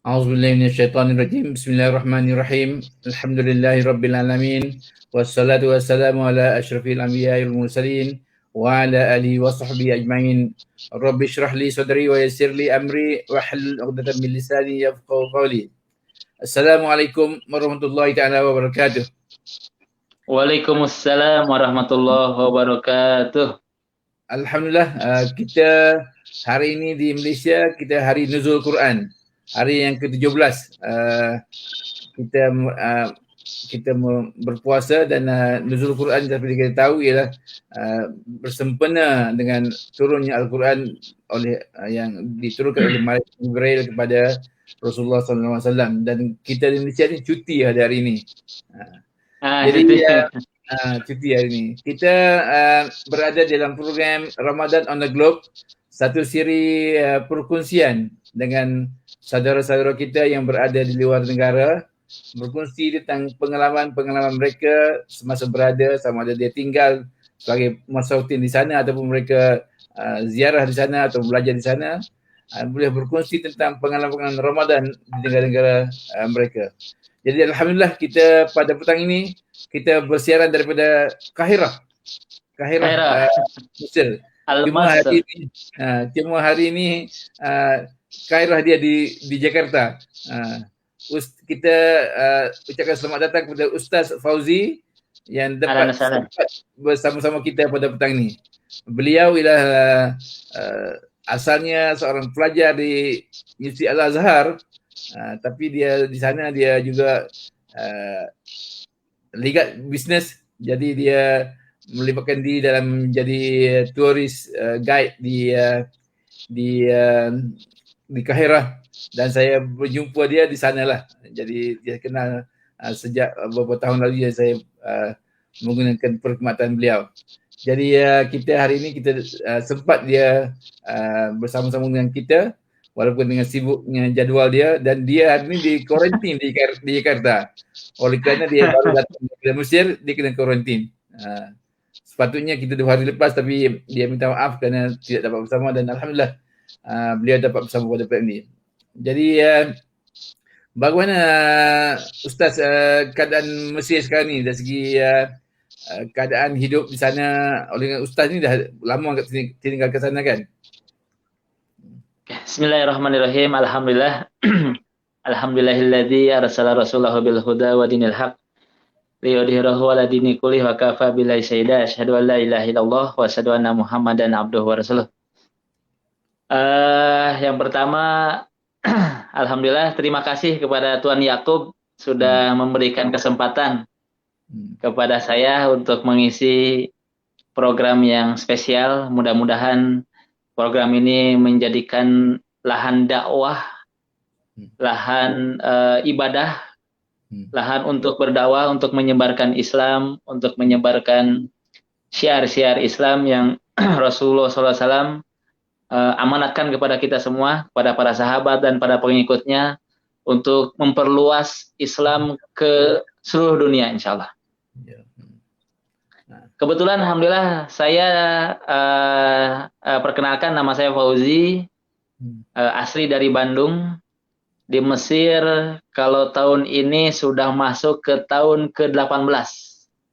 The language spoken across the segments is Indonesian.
A'udzubillahi minasyaitonirrajim. Bismillahirrahmanirrahim. Alhamdulillahi rabbil alamin. Wassalatu wassalamu ala asyrafil anbiya'i wal mursalin wa ala alihi wa sahbihi ajmain. Rabbi shrah li sadri wa yassir li amri wa hlul 'uqdatam min lisani yafqahu qawli. Assalamualaikum warahmatullahi taala wabarakatuh. Waalaikumsalam warahmatullahi wabarakatuh. Alhamdulillah, kita hari ini di Malaysia kita hari Nuzul Quran. Hari yang ke-17 kita berpuasa dan Nuzul Quran seperti kita tahu ialah bersempena dengan turunnya Al-Quran oleh yang diturunkan oleh Malaikat Jibril kepada Rasulullah SAW, dan kita di Malaysia ni cuti hari ini. Jadi cuti hari ini. Kita berada dalam program Ramadan on the Globe, satu siri perkongsian dengan saudara-saudara kita yang berada di luar negara, berkongsi tentang pengalaman-pengalaman mereka semasa berada, sama ada dia tinggal sebagai masautin di sana ataupun mereka ziarah di sana atau belajar di sana, boleh berkongsi tentang pengalaman-pengalaman Ramadan di negara-negara mereka. Jadi alhamdulillah kita pada petang ini kita bersiaran daripada Kahirah, Mesir. Cuma hari ini Kahirah dia di Jakarta. Kita ucapkan selamat datang kepada Ustaz Fauzi yang dapat bersama-sama kita pada petang ini. Beliau ialah asalnya seorang pelajar di Universiti Al-Azhar, tapi dia di sana dia juga ligat bisnes, jadi dia melibatkan diri dalam menjadi turis guide di Kahirah, dan saya berjumpa dia di sanalah. Jadi dia kenal sejak beberapa tahun lalu saya menggunakan perkhidmatan beliau. Jadi kita hari ini kita sempat dia bersama-sama dengan kita walaupun dengan sibuknya jadual dia, dan dia hari ini di kuarantin di Jakarta. Oleh kerana dia baru datang dari Mesir, dia kena kuarantin. Sepatutnya kita 2 hari lepas, tapi dia minta maaf kerana tidak dapat bersama, dan alhamdulillah beliau dapat bersama pada petang ini. Jadi bagaimana Ustaz keadaan Mesir sekarang ni dari segi keadaan hidup di sana? Oleh Ustaz ni dah lama tinggal ke sana kan? Bismillahirrahmanirrahim. Alhamdulillah. Alhamdulillahilladzi arsala rasulahu bil huda wa dinil haq liyudhhirahu 'ala dini kullih wa kafa billahi syahida. Asyhadu an la ilaha illallah wa asyhadu anna Muhammadan abduhu wa rasuluh. Yang pertama, alhamdulillah, terima kasih kepada Tuan Yakub sudah memberikan kesempatan kepada saya untuk mengisi program yang spesial. Mudah-mudahan program ini menjadikan lahan dakwah, lahan ibadah, lahan untuk berdakwah, untuk menyebarkan Islam, untuk menyebarkan syiar-syiar Islam yang Rasulullah SAW amanatkan kepada kita semua, kepada para sahabat dan para pengikutnya, untuk memperluas Islam ke seluruh dunia, insya Allah. Kebetulan alhamdulillah saya perkenalkan, nama saya Fauzi, asli dari Bandung. Di Mesir kalau tahun ini sudah masuk ke tahun ke-18.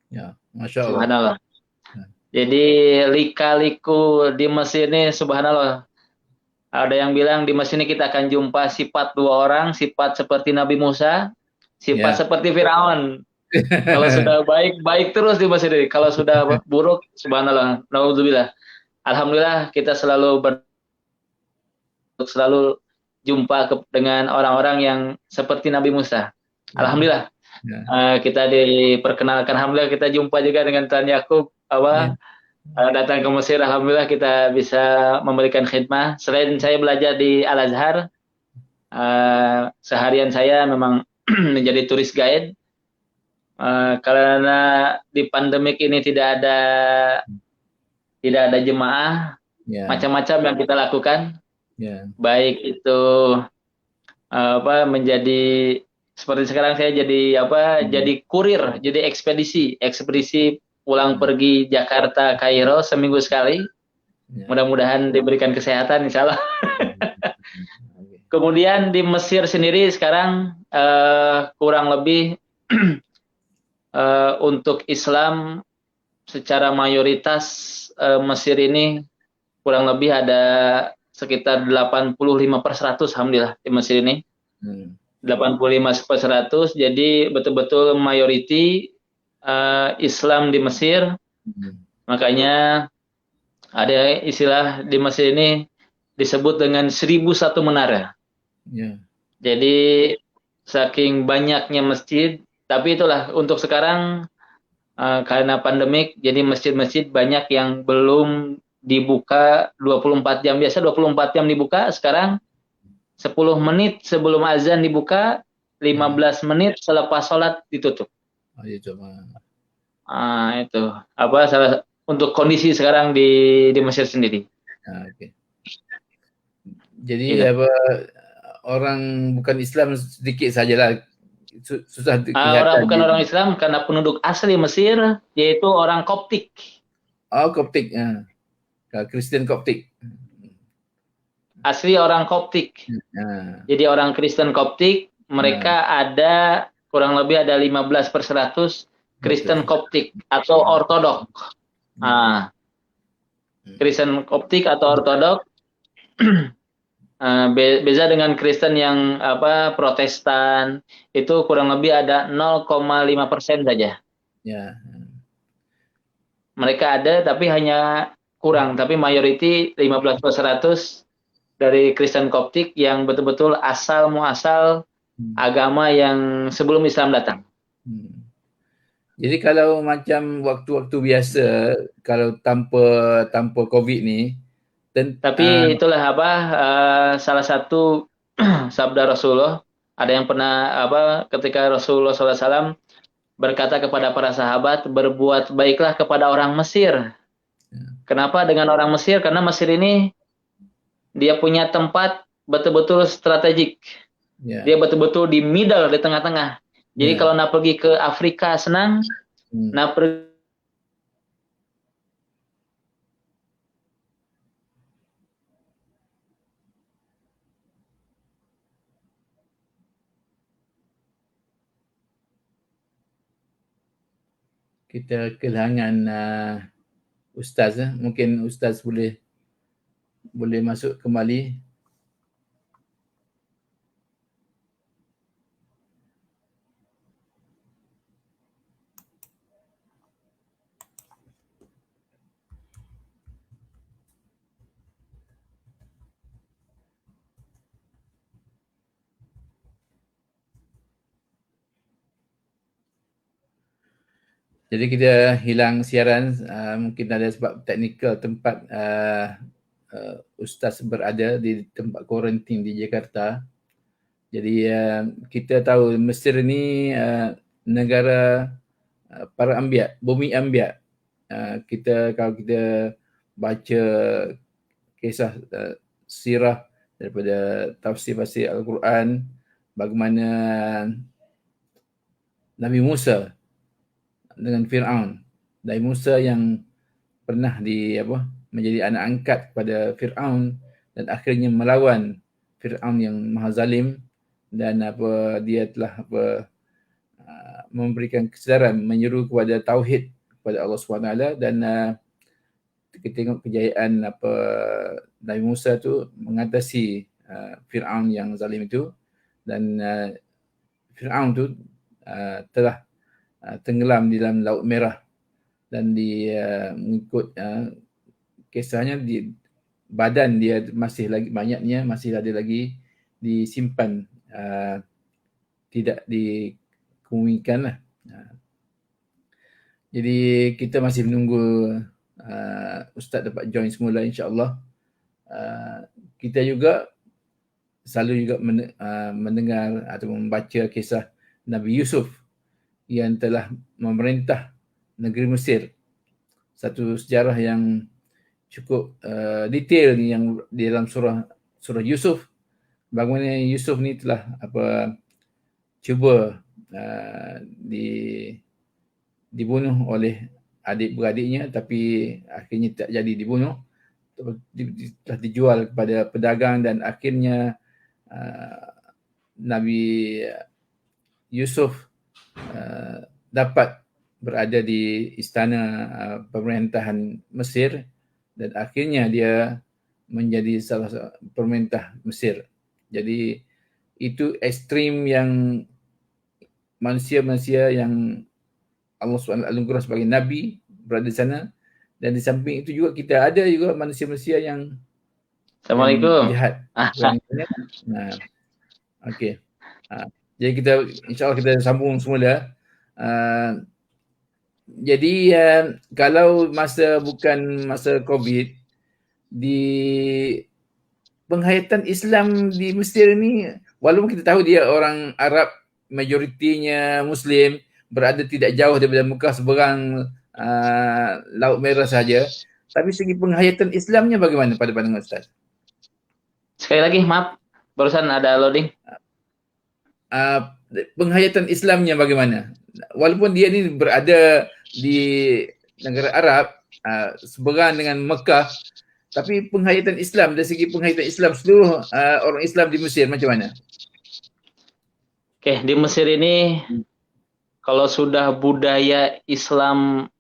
Ya, Masya Allah. Subhanallah. Jadi lika-liku di Mesir ini subhanallah. Ada yang bilang di Mesir ini kita akan jumpa sifat 2 orang, sifat seperti Nabi Musa, sifat seperti Firaun. Kalau sudah baik, baik terus di Mesir ini. Kalau sudah buruk, subhanallah, naudzubillah. Alhamdulillah kita selalu jumpa dengan orang-orang yang seperti Nabi Musa. Alhamdulillah. Kita diperkenalkan, alhamdulillah kita jumpa juga dengan Tuan Yakub datang ke Mesir. Alhamdulillah kita bisa memberikan khidmah. Selain saya belajar di Al-Azhar, seharian saya memang menjadi turis guide. Karena di pandemik ini tidak ada jemaah, macam-macam yang kita lakukan. Baik itu menjadi seperti sekarang saya jadi kurir, jadi ekspedisi pulang pergi Jakarta, Kairo seminggu sekali. Mudah-mudahan diberikan kesehatan, insya Allah. Kemudian di Mesir sendiri sekarang kurang lebih untuk Islam secara mayoritas Mesir ini kurang lebih ada sekitar 85% alhamdulillah di Mesir ini. 85%, jadi betul-betul mayoriti Islam di Mesir. Makanya ada istilah di Mesir ini disebut dengan 1001 menara. Jadi saking banyaknya masjid, tapi itulah untuk sekarang karena pandemik, jadi masjid-masjid banyak yang belum dibuka 24 jam. Biasa 24 jam dibuka, sekarang 10 menit sebelum azan dibuka, 15 menit selepas sholat ditutup. Itu apa untuk kondisi sekarang di Mesir sendiri. Jadi apa, orang bukan Islam sedikit sajalah, susah kelihatan. Orang bukan orang Islam karena penduduk asli Mesir yaitu orang Koptik. Koptik, Kristen Koptik. Asli orang Koptik. Jadi orang Kristen Koptik, mereka ada kurang lebih ada 15% Kristen Koptik atau Ortodok. Kristen Koptik atau Ortodok beda dengan Kristen yang Protestan, itu kurang lebih ada 0,5% saja. Mereka ada tapi hanya kurang, tapi mayoriti 15% dari Kristen Koptik yang betul-betul asal muasal agama yang sebelum Islam datang. Jadi kalau macam waktu-waktu biasa, kalau tanpa COVID ni, tapi itulah salah satu sabda Rasulullah, ada yang pernah ketika Rasulullah SAW berkata kepada para sahabat, berbuat baiklah kepada orang Mesir. Kenapa dengan orang Mesir? Karena Mesir ini dia punya tempat betul-betul strategik. Dia betul-betul di middle, di tengah-tengah. Jadi kalau nak pergi ke Afrika senang, nak pergi kita kehilangan Ustaz. Mungkin Ustaz boleh masuk kembali. Jadi kita hilang siaran, mungkin ada sebab teknikal tempat Ustaz berada di tempat kuarantin di Jakarta. Jadi kita tahu Mesir ni negara para anbiya, bumi anbiya. Kalau kita baca kisah sirah daripada tafsir-tafsir Al-Quran, bagaimana Nabi Musa dengan Fir'aun. Nabi Musa yang pernah menjadi anak angkat kepada Fir'aun dan akhirnya melawan Fir'aun yang maha zalim, dan dia telah memberikan kesedaran, menyeru kepada tauhid kepada Allah SWT, dan kita tengok kejayaan Nabi Musa tu mengatasi Fir'aun yang zalim itu, dan Fir'aun tu telah tenggelam di dalam Laut Merah, dan mengikut kisahnya badan dia masih lagi banyaknya, masih ada lagi disimpan, tidak dikemumikan lah. Jadi kita masih menunggu Ustaz dapat join semula, insyaAllah. Kita juga selalu juga mendengar atau membaca kisah Nabi Yusuf yang telah memerintah negeri Mesir. Satu sejarah yang cukup detail yang di dalam surah Yusuf, bagaimana Yusuf ni telah cuba dibunuh oleh adik-beradiknya, tapi akhirnya tak jadi dibunuh, telah dijual kepada pedagang, dan akhirnya Nabi Yusuf dapat berada di istana pemerintahan Mesir dan akhirnya dia menjadi salah satu pemerintah Mesir. Jadi itu ekstrim yang manusia-manusia yang Allah SWT anugerah sebagai Nabi berada di sana, dan di samping itu juga kita ada juga manusia-manusia yang Assalamualaikum. jahat. Nah, okey. Jadi kita insya-Allah kita sambung semula. Jadi kalau bukan masa COVID, di penghayatan Islam di Mesir ni, walaupun kita tahu dia orang Arab, majoritinya Muslim, berada tidak jauh daripada Mekah seberang Laut Merah saja, tapi segi penghayatan Islamnya bagaimana pada pandangan Ustaz? Sekali lagi, maaf, barusan ada loading. Penghayatan Islamnya bagaimana? Walaupun dia ni berada di negara Arab, seberang dengan Mekah, tapi penghayatan Islam, dari segi penghayatan Islam seluruh orang Islam di Mesir macam mana? Oke, di Mesir ini kalau sudah budaya Islam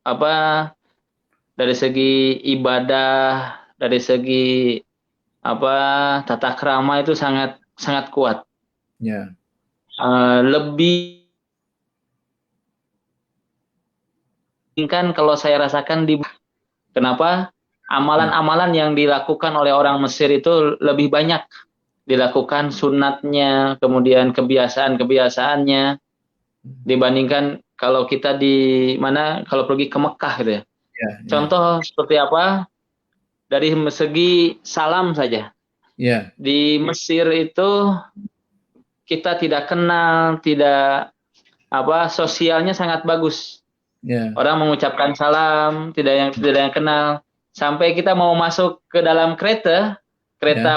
dari segi ibadah, dari segi tata krama itu sangat sangat kuat. Ya. Lebih kan kalau saya rasakan kenapa? Amalan-amalan yang dilakukan oleh orang Mesir itu lebih banyak dilakukan sunatnya, kemudian kebiasaan-kebiasaannya dibandingkan kalau kita kalau pergi ke Mekah gitu ya. Contoh seperti apa? Dari segi salam saja. Di Mesir itu kita tidak kenal, sosialnya sangat bagus. Orang mengucapkan salam, tidak yang kenal. Sampai kita mau masuk ke dalam kereta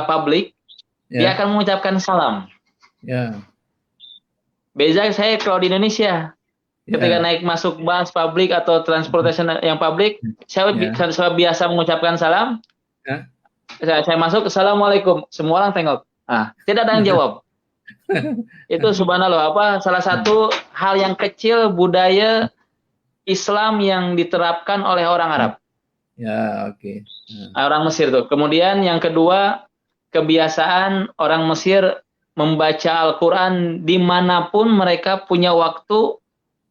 publik, dia akan mengucapkan salam. Beza saya kalau di Indonesia, ketika naik masuk bus publik atau transportasi yang publik, saya biasa mengucapkan salam. Saya masuk, assalamualaikum, semua orang tengok. Tidak ada yang jawab. Itu subhanallah, salah satu hal yang kecil budaya Islam yang diterapkan oleh orang Arab. Orang Mesir tuh. Kemudian yang kedua, kebiasaan orang Mesir membaca Al-Quran dimanapun mereka punya waktu,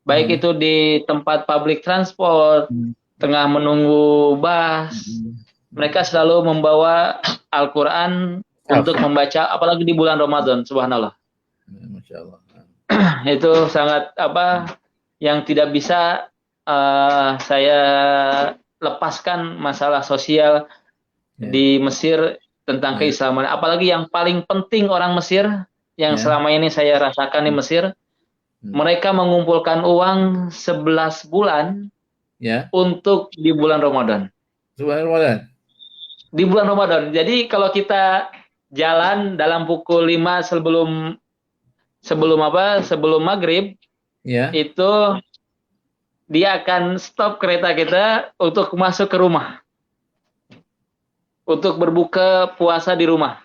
baik itu di tempat public transport, tengah menunggu bus, mereka selalu membawa Al-Quran untuk membaca, apalagi di bulan Ramadan, subhanallah. Masya Allah. Itu sangat yang tidak bisa saya lepaskan masalah sosial di Mesir tentang keislaman. Apalagi yang paling penting orang Mesir yang selama ini saya rasakan di Mesir, mereka mengumpulkan uang 11 bulan untuk di bulan Ramadan. Di bulan Ramadan. Jadi kalau kita jalan dalam pukul 5 sebelum maghrib, itu dia akan stop kereta kita untuk masuk ke rumah, untuk berbuka puasa di rumah.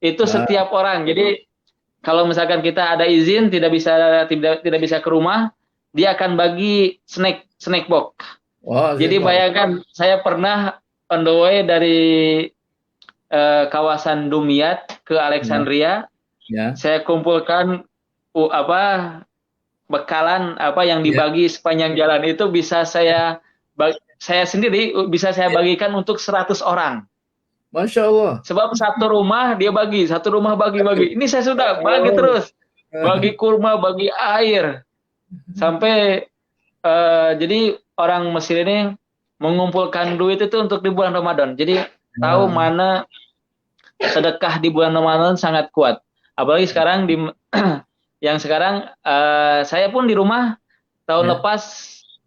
Itu setiap orang. Jadi kalau misalkan kita ada izin tidak bisa ke rumah, dia akan bagi snack box. Jadi bayangkan, saya pernah on the way dari kawasan Dumyat ke Alexandria, saya kumpulkan bekalan yang dibagi sepanjang jalan itu bisa saya sendiri bisa saya bagikan untuk 100 orang. Masya Allah. Sebab satu rumah dia bagi. Ini saya sudah bagi terus. Bagi kurma, bagi air. Sampai jadi orang Mesir ini mengumpulkan duit itu untuk di bulan Ramadan. Jadi tahu mana sedekah di bulan Ramadan sangat kuat. Apalagi sekarang yang sekarang saya pun di rumah tahun lepas,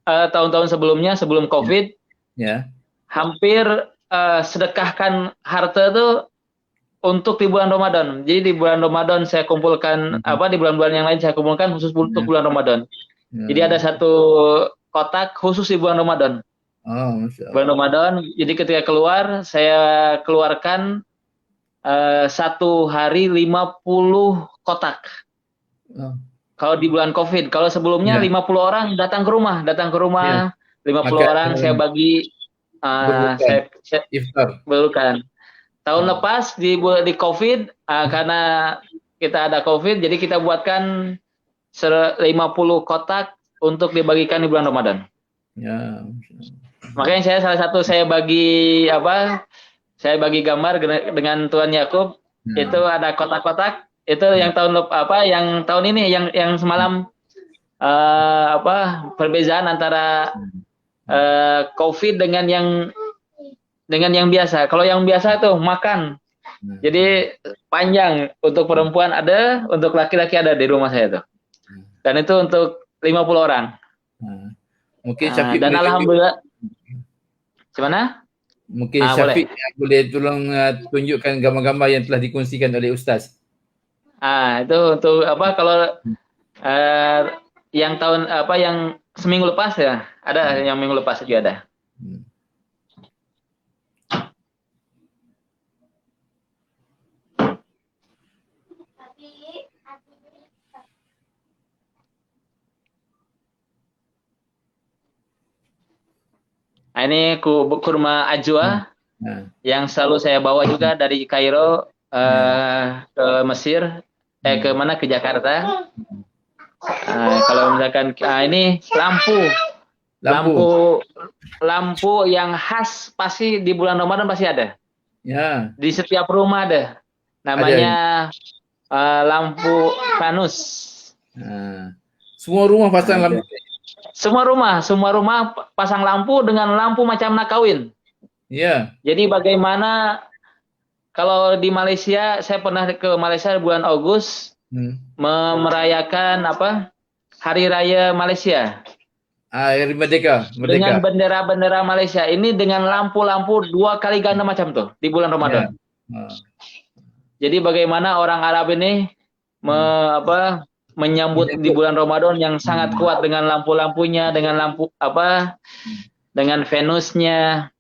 tahun-tahun sebelumnya, sebelum COVID, hampir sedekahkan harta itu untuk di bulan Ramadan. Jadi di bulan Ramadan saya kumpulkan di bulan-bulan yang lain saya kumpulkan khusus untuk bulan Ramadan. Jadi ada satu kotak khusus di bulan Ramadan. Masya Allah. Bulan Ramadan. Jadi ketika keluar saya keluarkan satu hari 50 kotak. Kalau di bulan COVID, kalau sebelumnya 50 orang datang ke rumah, 50 orang saya bagi saya iftar. Bukan. Tahun lepas di COVID, karena kita ada COVID, jadi kita buatkan 50 kotak untuk dibagikan di bulan Ramadan. Ya. Makanya saya bagi saya bagi gambar dengan Tuan Yakub, itu ada kotak-kotak, itu yang tahun ini yang semalam perbedaan antara COVID dengan yang biasa. Kalau yang biasa tuh makan. Jadi panjang, untuk perempuan ada, untuk laki-laki ada di rumah saya tuh. Dan itu untuk 50 orang. Mungkin Syafiq dan alhamdulillah. Gimana? Mungkin Syafiq boleh tolong tunjukkan gambar-gambar yang telah dikongsikan oleh Ustaz. Itu untuk kalau yang yang seminggu lepas ya, ada yang minggu lepas juga ada. Ini kurma ajwa yang selalu saya bawa juga dari Kairo ke Mesir, ke Jakarta. Kalau misalkan ini lampu yang khas, pasti di bulan Ramadan pasti ada. Ya. Di setiap rumah ada. Namanya lampu fanus. Semua rumah pasang lampu. Semua rumah pasang lampu dengan lampu macam nak kawin. Iya. Jadi bagaimana kalau di Malaysia, saya pernah ke Malaysia bulan Agustus merayakan Hari Raya Malaysia. Hari Merdeka. Dengan bendera-bendera Malaysia ini dengan lampu-lampu 2 kali ganda macam tuh di bulan Ramadan. Jadi bagaimana orang Arab ini menyambut di bulan Ramadan yang sangat kuat dengan lampu-lampunya, dengan dengan Venusnya,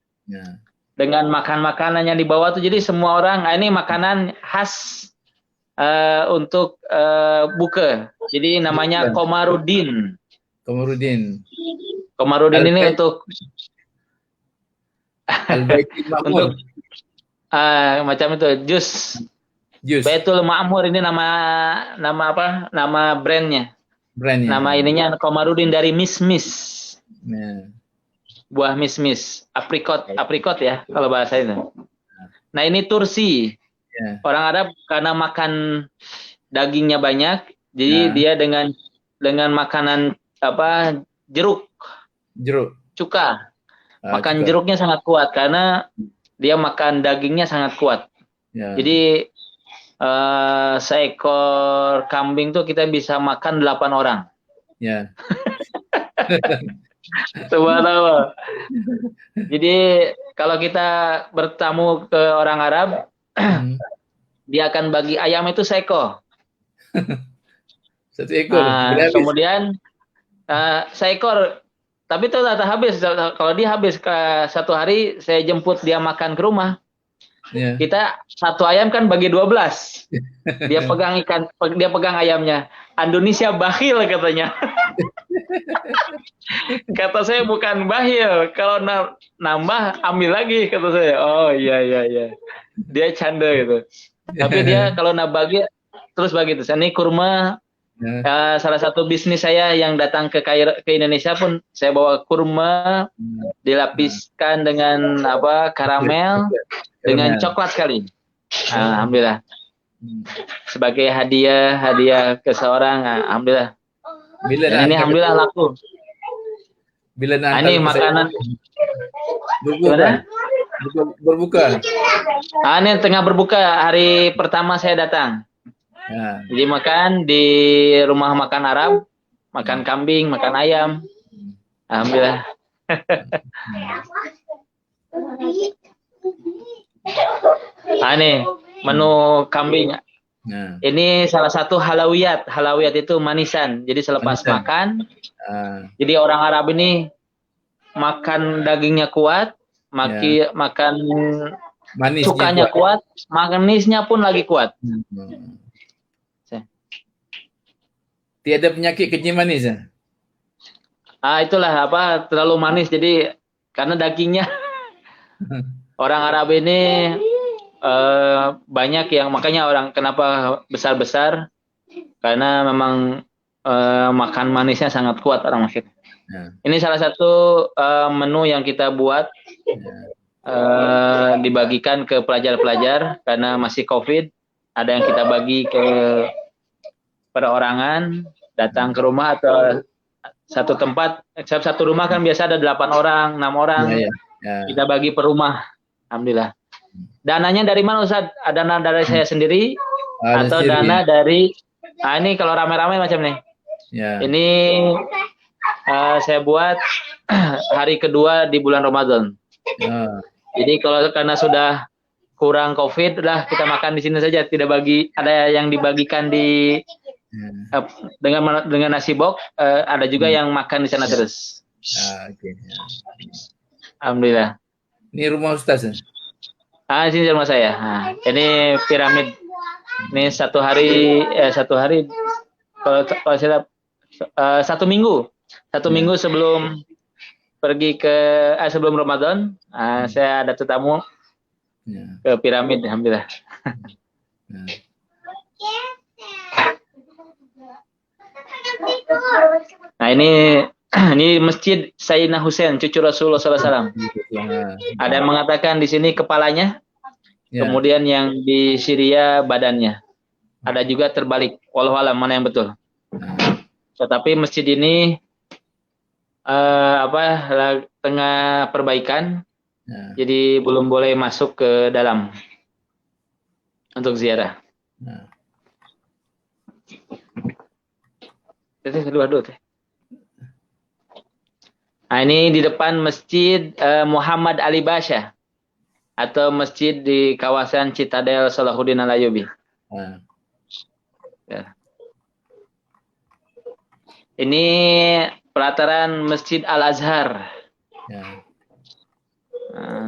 dengan makan-makanan yang dibawa tuh. Jadi semua orang, ini makanan khas untuk buka. Jadi namanya Komarudin. Komarudin ini untuk untuk macam itu jus. Baitul Ma'mur ini nama brandnya. Nama ininya Komarudin dari mismis. Buah mismis, aprikot ya kalau bahasa itu. Nah, ini Tursi. Orang Arab karena makan dagingnya banyak, jadi dia dengan makanan jeruk. Cuka. Makan jeruknya sangat kuat karena dia makan dagingnya sangat kuat. Jadi seekor kambing tuh kita bisa makan 8 orang. Ya. Subhanallah. Jadi kalau kita bertamu ke orang Arab, dia akan bagi ayam itu seekor. Satu ekor. Kemudian seekor, tapi itu tak habis. Kalau dia habis satu hari, saya jemput dia makan ke rumah. Kita satu ayam kan bagi 12. Dia pegang ayamnya. Indonesia bakhil katanya. Kata saya bukan bakhil, kalau nambah ambil lagi kata saya. Oh iya. Dia canda gitu. Tapi dia kalau bagi terus bagi terus. Ini kurma salah satu bisnis saya yang datang ke Indonesia pun saya bawa kurma dilapiskan dengan karamel dengan coklat sekali. Alhamdulillah. Sebagai hadiah ke seorang, alhamdulillah. Ini alhamdulillah laku. Ini makanan berbuka. Ini tengah berbuka, hari pertama saya datang. Jadi makan di rumah makan Arab, makan kambing, makan ayam. Alhamdulillah. Ini menu kambing. Ini salah satu halawiyat. Halawiyat itu manisan. Jadi selepas makan, jadi orang Arab ini makan dagingnya kuat, makan Manisnya cukanya kuat, manisnya pun lagi kuat. Tiada penyakit kencing manis ya? Itulah terlalu manis, jadi karena dagingnya orang Arab ini banyak yang, makanya orang kenapa besar-besar, karena memang makan manisnya sangat kuat orang Mesir. Ini salah satu menu yang kita buat, dibagikan ke pelajar-pelajar karena masih COVID. Ada yang kita bagi ke perorangan, datang ke rumah atau satu tempat. Satu rumah kan biasa ada 8 orang, 6 orang. Kita bagi per rumah. Alhamdulillah. Dananya dari mana Ustaz? Dana dari saya sendiri atau dana dari ini kalau rame-rame macam nih. Ini saya buat hari kedua di bulan Ramadan. Jadi karena sudah kurang COVID, lah kita makan di sini saja, tidak bagi. Ada yang dibagikan di dengan nasi box, ada juga yang makan di sana terus. Alhamdulillah. Ini rumah Ustaz ya? Di sini rumah saya. Ini piramid. Ini satu hari kalau saya 1 minggu. 1 minggu sebelum pergi sebelum Ramadan, saya ada tetamu ke piramid, alhamdulillah. Nah ini masjid Sayyidina Husain, cucu Rasulullah SAW. Ada yang mengatakan di sini kepalanya, kemudian yang di Syria badannya. Ada juga terbalik. Wallahu a'lam mana yang betul. Tetapi masjid ini tengah perbaikan, jadi belum boleh masuk ke dalam untuk ziarah. Ini di depan Masjid Muhammad Ali Basha atau masjid di kawasan Citadel Salahuddin Al-Ayyubi. Ini pelataran Masjid Al-Azhar.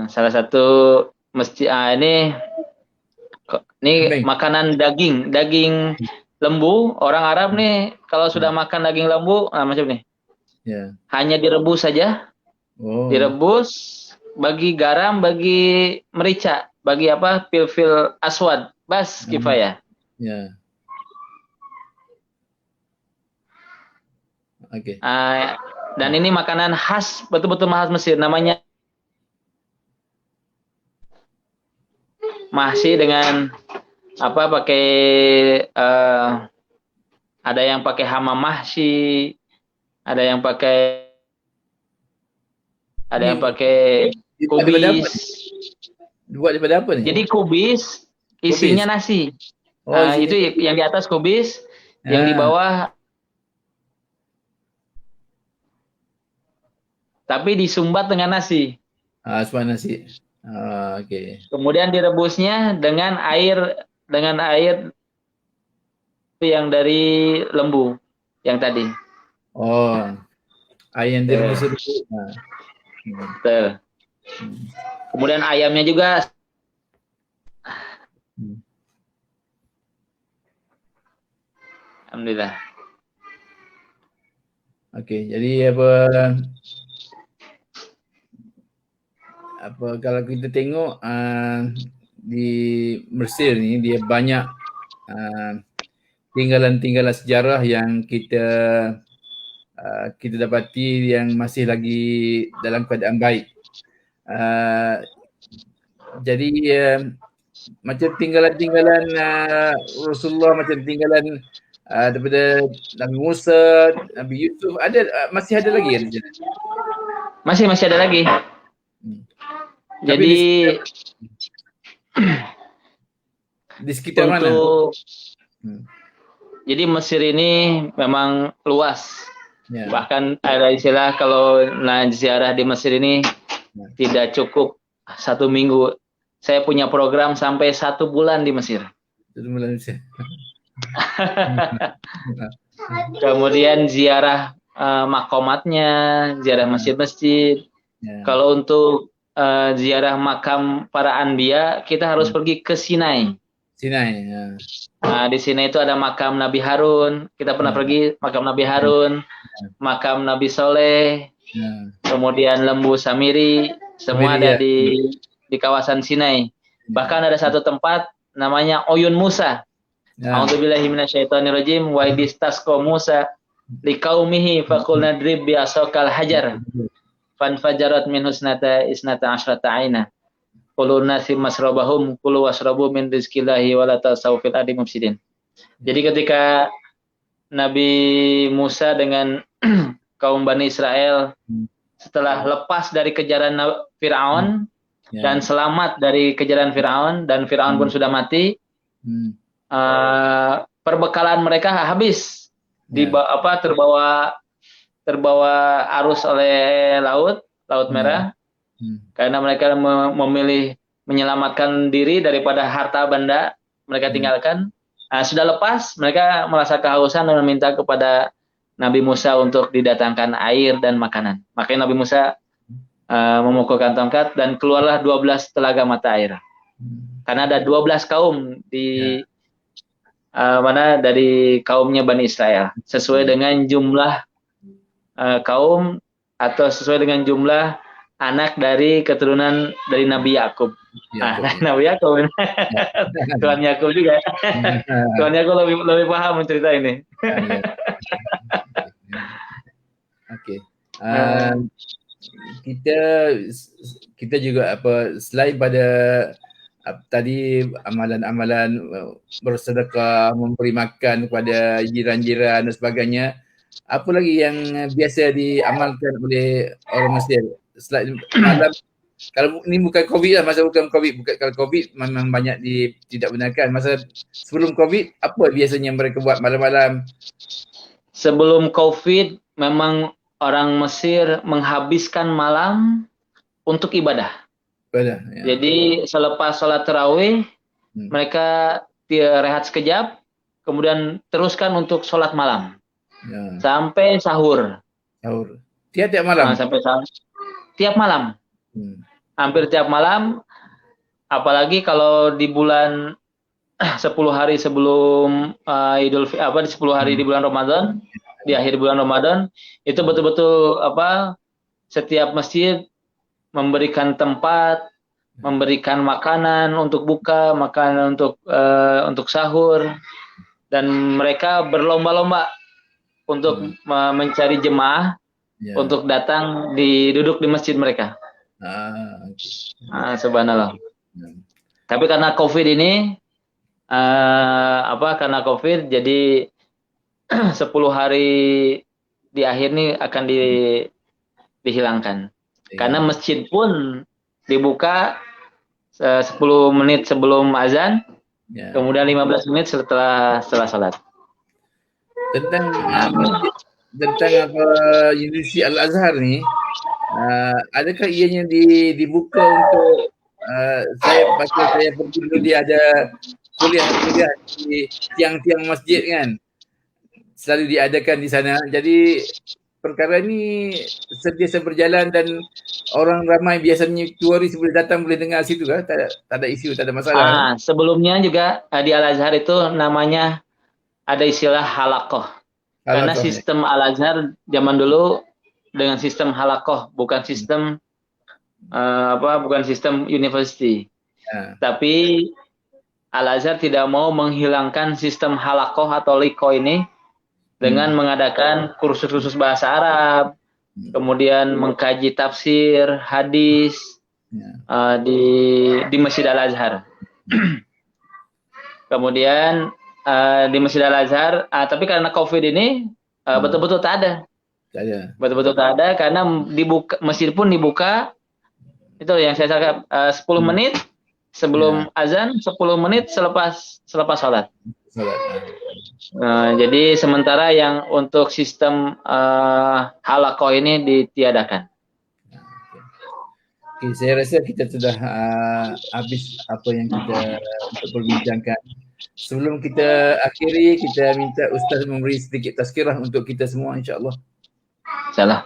Salah satu masjid. Ini makanan daging lembu. Orang Arab nih kalau sudah makan daging lembu, macam nih. Hanya direbus saja. Direbus, bagi garam, bagi merica, bagi fil aswad, bas kifayah. Dan ini makanan khas, betul-betul khas Mesir, namanya masih dengan pakai ada yang pakai hamam mahsi, ada yang pakai kubis. Buat daripada apa nih? Jadi kubis isinya nasi. Itu yang di atas kubis, yang di bawah tapi disumbat dengan nasi. Sumbat nasi. Kemudian direbusnya dengan air yang dari lembu yang tadi. Air yang direbus. Betul. Kemudian ayamnya juga. Alhamdulillah. Jadi kalau kita tengok di Mesir ni, dia banyak tinggalan-tinggalan sejarah yang kita dapati yang masih lagi dalam keadaan baik. Jadi macam tinggalan-tinggalan Rasulullah, macam tinggalan daripada Nabi Musa, Nabi Yusuf, masih ada lagi kan? Masih ada lagi. Jadi di sekitar mana? Jadi Mesir ini memang luas. Bahkan ada istilah kalau ziarah di Mesir ini tidak cukup 1 minggu. Saya punya program sampai 1 bulan di Mesir. 1 bulan Mesir. Kemudian ziarah makomatnya, ziarah masjid-masjid. Kalau untuk ziarah makam para anbiya, kita harus pergi ke Sinai. Sinai. Ya. Nah, di Sinai itu ada makam Nabi Harun. Kita pernah pergi makam Nabi Harun, makam Nabi Soleh, kemudian Lembu Samiri, semua ada di kawasan Sinai. Bahkan ada satu tempat namanya Oyun Musa. A'udzubillahi minasyaitonirrajim. Wa idistasqa Musa liqaumihi faqulna drib bi asaqal hajar fanfajarat min husnata isnata asyrata aina. Qulun nasi masrabahum kulu wasrabu min rizqillahi wa la tasaw fil ardi mufsidin. Jadi ketika Nabi Musa dengan kaum Bani Israel setelah lepas dari kejaran Fir'aun dan selamat dari kejaran Fir'aun, dan Fir'aun pun sudah mati, perbekalan mereka habis, terbawa arus oleh laut merah, karena mereka memilih menyelamatkan diri daripada harta benda mereka tinggalkan. Sudah lepas, mereka merasa kehausan dan meminta kepada Nabi Musa untuk didatangkan air dan makanan. Makanya Nabi Musa memukulkan tongkat dan keluarlah 12 telaga mata air. Karena ada 12 kaum di mana dari kaumnya Bani Israel, sesuai dengan jumlah kaum atau sesuai dengan jumlah anak dari keturunan dari Nabi Yakub. Nabi Yakub. Tuhan Yakub juga. Tuhan Yakub lebih paham cerita ini. Oke. Kita juga selain pada tadi amalan-amalan bersedekah, memberi makan kepada jiran-jiran dan sebagainya, apa lagi yang biasa diamalkan oleh orang Mesir selain malam? Kalau ini bukan COVID lah, masa bukan COVID, kalau COVID memang banyak tidak benarkan. Masa sebelum COVID, apa biasanya mereka buat malam-malam? Sebelum COVID memang orang Mesir menghabiskan malam untuk ibadah. Ya. Jadi selepas sholat tarawih, mereka rehat sekejap, kemudian teruskan untuk sholat malam. Sampai sahur. Tiap malam? Sampai sahur. Tiap malam. Hampir tiap malam. Apalagi kalau di bulan 10 hari sebelum Idul Fitri, di 10 hari di bulan Ramadan, di akhir bulan Ramadan, itu betul-betul setiap masjid memberikan tempat, memberikan makanan untuk buka, makanan untuk sahur, dan mereka berlomba-lomba untuk mencari jemaah untuk datang duduk di masjid mereka. Subhanallah. Tapi karena COVID ini, karena COVID, jadi 10 hari di akhir ini akan dihilangkan. Karena masjid pun dibuka 10 menit sebelum azan, kemudian 15 menit setelah salat. Tentang Universiti Al-Azhar ni, adakah ianya dibuka untuk saya pergi dulu, dia ada kuliah di tiang-tiang masjid kan, selalu diadakan di sana. Jadi perkara ni sentiasa berjalan dan orang ramai biasanya turis boleh datang, boleh dengar situ kan, tak ada isu, tak ada masalah. Sebelumnya juga di Al-Azhar itu namanya ada istilah halakoh. Karena sistem Al-Azhar zaman dulu dengan sistem halakoh, bukan sistem bukan sistem university. Tapi Al-Azhar tidak mau menghilangkan sistem halakoh atau liko ini dengan mengadakan kursus-kursus bahasa Arab, kemudian mengkaji tafsir, hadis di Masjid Al-Azhar. Kemudian di Masjid Al-Azhar, tapi karena COVID ini betul-betul tak ada. Betul-betul tak ada, karena masjid pun dibuka, itu yang saya cakap, 10 menit sebelum azan, 10 menit selepas sholat. Jadi sementara yang untuk sistem halakoh ini ditiadakan. Okay, saya rasa kita sudah habis apa yang kita untuk perbincangkan. Sebelum kita akhiri, kita minta Ustaz memberi sedikit tazkirah untuk kita semua, insya-Allah. Insyaallah.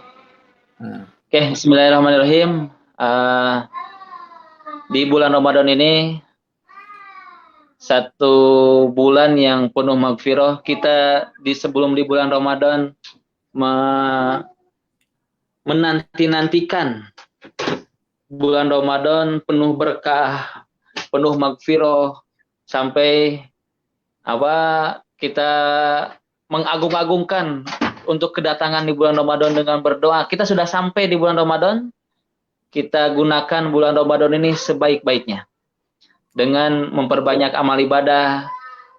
Oke, bismillahirrahmanirrahim. di bulan Ramadan ini satu bulan yang penuh magfirah. Kita sebelum di bulan Ramadan menanti-nantikan bulan Ramadan penuh berkah, penuh magfirah, sampai kita mengagung-agungkan untuk kedatangan di bulan Ramadan dengan berdoa. Kita sudah sampai di bulan Ramadan, kita gunakan bulan Ramadan ini sebaik-baiknya dengan memperbanyak amal ibadah,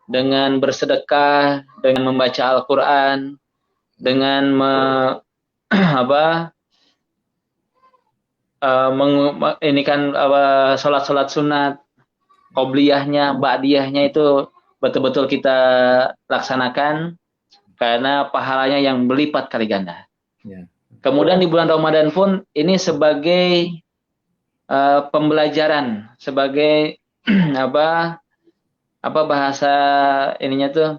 dengan bersedekah, dengan membaca Al-Quran, dengan ini kan sholat-sholat sunat, qobliyahnya, ba'diyahnya itu betul-betul kita laksanakan karena pahalanya yang berlipat kali ganda. Ya. Kemudian di bulan Ramadan pun ini sebagai pembelajaran, sebagai bahasa ininya tuh,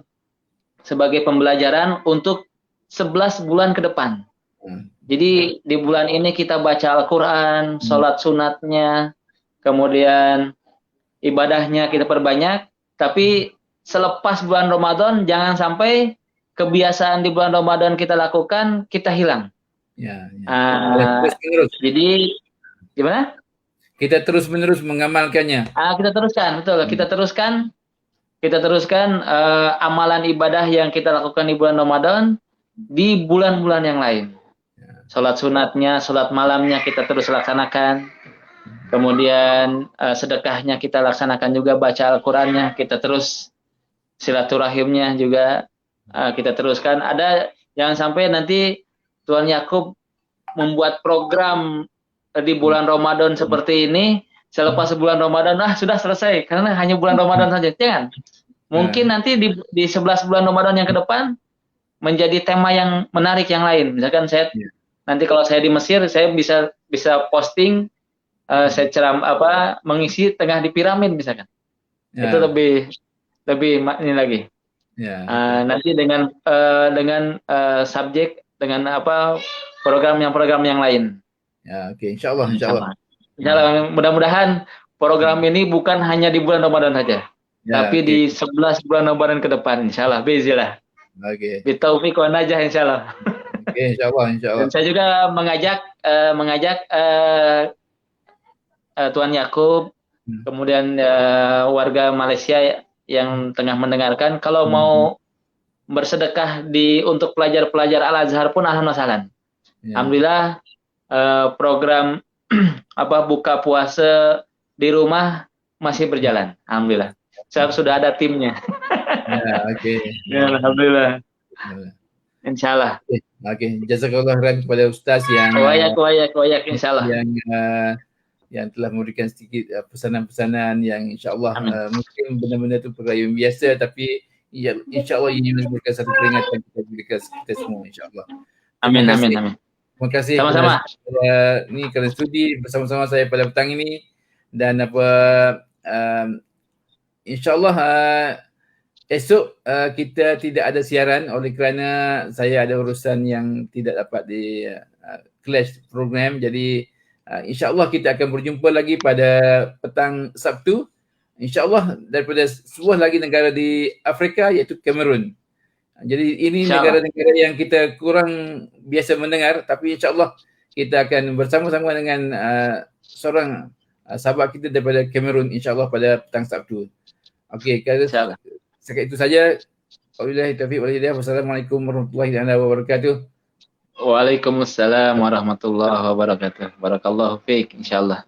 sebagai pembelajaran untuk 11 bulan ke depan. Jadi di bulan ini kita baca Al-Quran, sholat sunatnya, kemudian ibadahnya kita perbanyak, tapi selepas bulan Ramadan jangan sampai kebiasaan di bulan Ramadan kita lakukan, kita hilang. Ya. Jadi gimana? Kita terus-menerus mengamalkannya. Kita teruskan, betul. Kita teruskan amalan ibadah yang kita lakukan di bulan Ramadan di bulan-bulan yang lain. Sholat sunatnya, sholat malamnya kita terus laksanakan. Kemudian sedekahnya kita laksanakan juga, baca Al-Qurannya kita terus, silaturahimnya juga kita teruskan. Ada jangan sampai nanti Tuan Yakub membuat program di bulan Ramadan seperti ini, selepas bulan Ramadan sudah selesai karena hanya bulan Ramadan saja. Jangan. Mungkin nanti di 11 bulan Ramadan yang ke depan menjadi tema yang menarik yang lain. Misalkan nanti kalau saya di Mesir, saya bisa posting saya mengisi tengah di piramid misalkan. Itu lebih ini lagi. Nanti dengan subjek, dengan program yang lain. Ya, oke, insyaallah. Mudah-mudahan program ini bukan hanya di bulan Ramadan saja, tapi di 11 bulan Ramadan ke depan, insyaallah. Bismillah. Oke. Bitaufiq wa najah, insyaallah. Oke, insyaallah. Dan saya juga mengajak Tuan Yakub, kemudian warga Malaysia yang tengah mendengarkan, kalau mau bersedekah untuk pelajar-pelajar Al-Azhar pun ahlan wa sahlan. Alhamdulillah program buka puasa di rumah masih berjalan. Alhamdulillah. Saya sudah ada timnya. Oke. Alhamdulillah. Insyaallah. Oke. Jazakallah khairan kepada Ustaz yang wayak insyaallah. Yang telah memberikan sedikit pesanan-pesanan yang insyaallah mungkin benar-benar itu perkara yang biasa, tapi insyaallah ini merupakan satu peringatan kepada kita semua insyaallah. Amin. Terima kasih sama-sama. Kerana studi bersama-sama saya pada petang ini, dan insyaallah esok kita tidak ada siaran oleh kerana saya ada urusan yang tidak dapat di clash program. Jadi insyaallah kita akan berjumpa lagi pada petang Sabtu insyaallah daripada sebuah lagi negara di Afrika, iaitu Cameroon. Jadi ini negara-negara yang kita kurang biasa mendengar, tapi insyaAllah kita akan bersama-sama dengan seorang sahabat kita daripada Cameroon insyaAllah pada petang Sabtu. Okey, sekian itu saja. Wabillahi taufiq wal hidayah. Wassalamualaikum warahmatullahi wabarakatuh. Waalaikumsalam warahmatullahi wabarakatuh. Barakallahu fiik insyaallah.